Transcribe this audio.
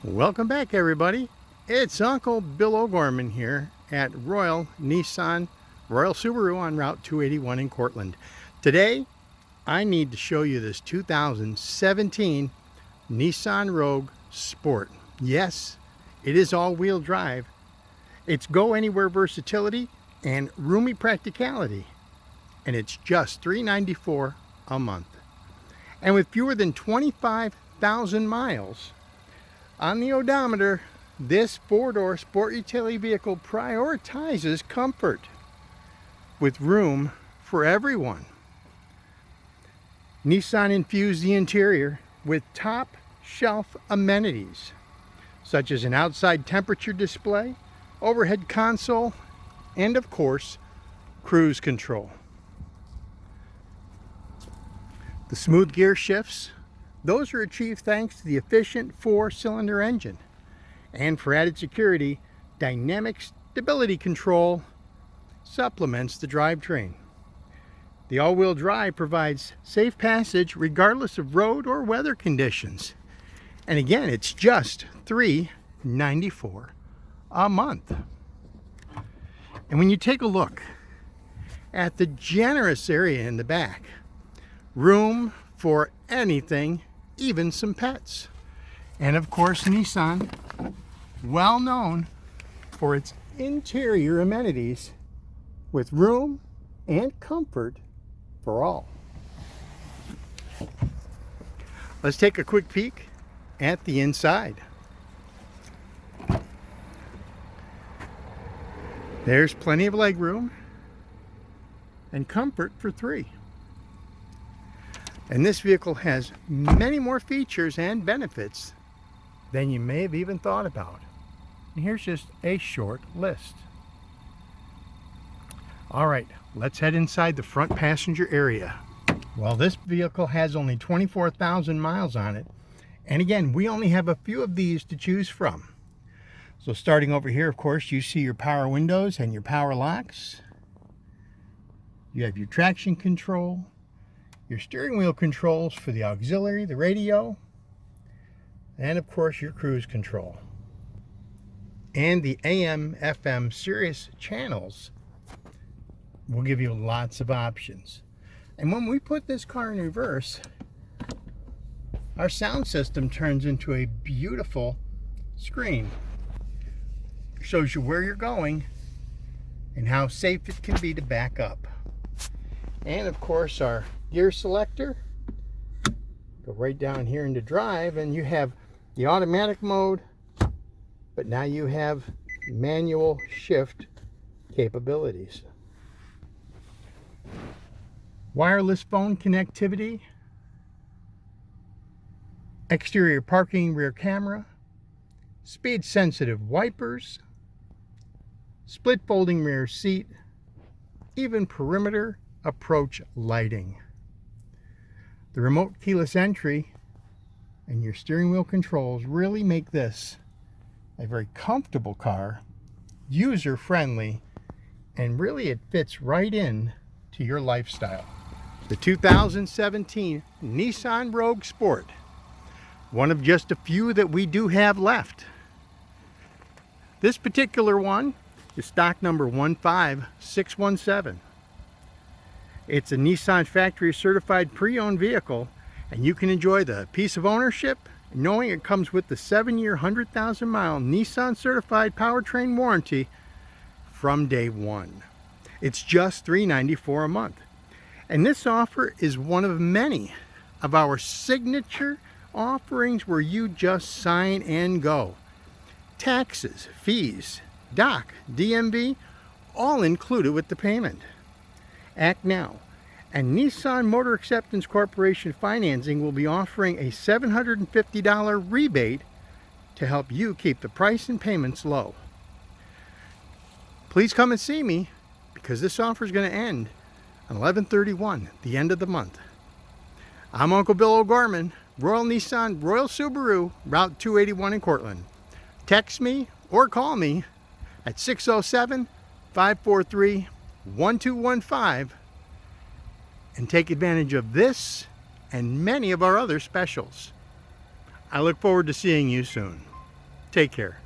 Welcome back, everybody. It's Uncle Bill OGorman here at Royal Subaru on Route 281 in Cortland. Today, I need to show you this 2017 Nissan Rogue Sport. Yes, it is all-wheel drive. It's go-anywhere versatility and roomy practicality. And it's just $394 a month. And with fewer than 25,000 miles on the odometer, this four-door sport utility vehicle prioritizes comfort with room for everyone. Nissan infused the interior with top-shelf amenities such as an outside temperature display, overhead console, and of course, cruise control. The smooth gear shifts, those are achieved thanks to the efficient 4-cylinder engine. And for added security, dynamic stability control supplements the drivetrain. The all-wheel drive provides safe passage regardless of road or weather conditions. And again, it's just $394 a month. And when you take a look at the generous area in the back, room for anything, even some pets. And of course, Nissan, well known for its interior amenities with room and comfort for all. Let's take a quick peek at the inside. There's plenty of legroom and comfort for three. And this vehicle has many more features and benefits than you may have even thought about. And here's just a short list. All right, let's head inside the front passenger area. Well, this vehicle has only 24,000 miles on it. And again, we only have a few of these to choose from. So starting over here, of course, you see your power windows and your power locks. You have your traction control, your steering wheel controls for the auxiliary, the radio, and of course your cruise control. And the AM, FM Sirius channels will give you lots of options. And when we put this car in reverse, our sound system turns into a beautiful screen. Shows you where you're going and how safe it can be to back up. And of course our gear selector, go right down here into drive, and you have the automatic mode, but now you have manual shift capabilities. Wireless phone connectivity, exterior parking rear camera, speed sensitive wipers, split folding rear seat, even perimeter approach lighting. The remote keyless entry and your steering wheel controls really make this a very comfortable car, user-friendly, and really it fits right in to your lifestyle. The 2017 Nissan Rogue Sport, one of just a few that we do have left. This particular one is stock number 15617. It's a Nissan Factory Certified pre-owned vehicle, and you can enjoy the peace of ownership knowing it comes with the 7-year, 100,000-mile Nissan Certified Powertrain Warranty from day one. It's just $394 a month. And this offer is one of many of our signature offerings where you just sign and go. Taxes, fees, doc, DMV, all included with the payment. Act now, and Nissan Motor Acceptance Corporation Financing will be offering a $750 rebate to help you keep the price and payments low. Please come and see me, because this offer is going to end on 11/31, the end of the month. I'm Uncle Bill OGorman, Royal Subaru, Route 281 in Cortland. Text me or call me at 607-543-1215 and take advantage of this and many of our other specials. I look forward to seeing you soon. Take care.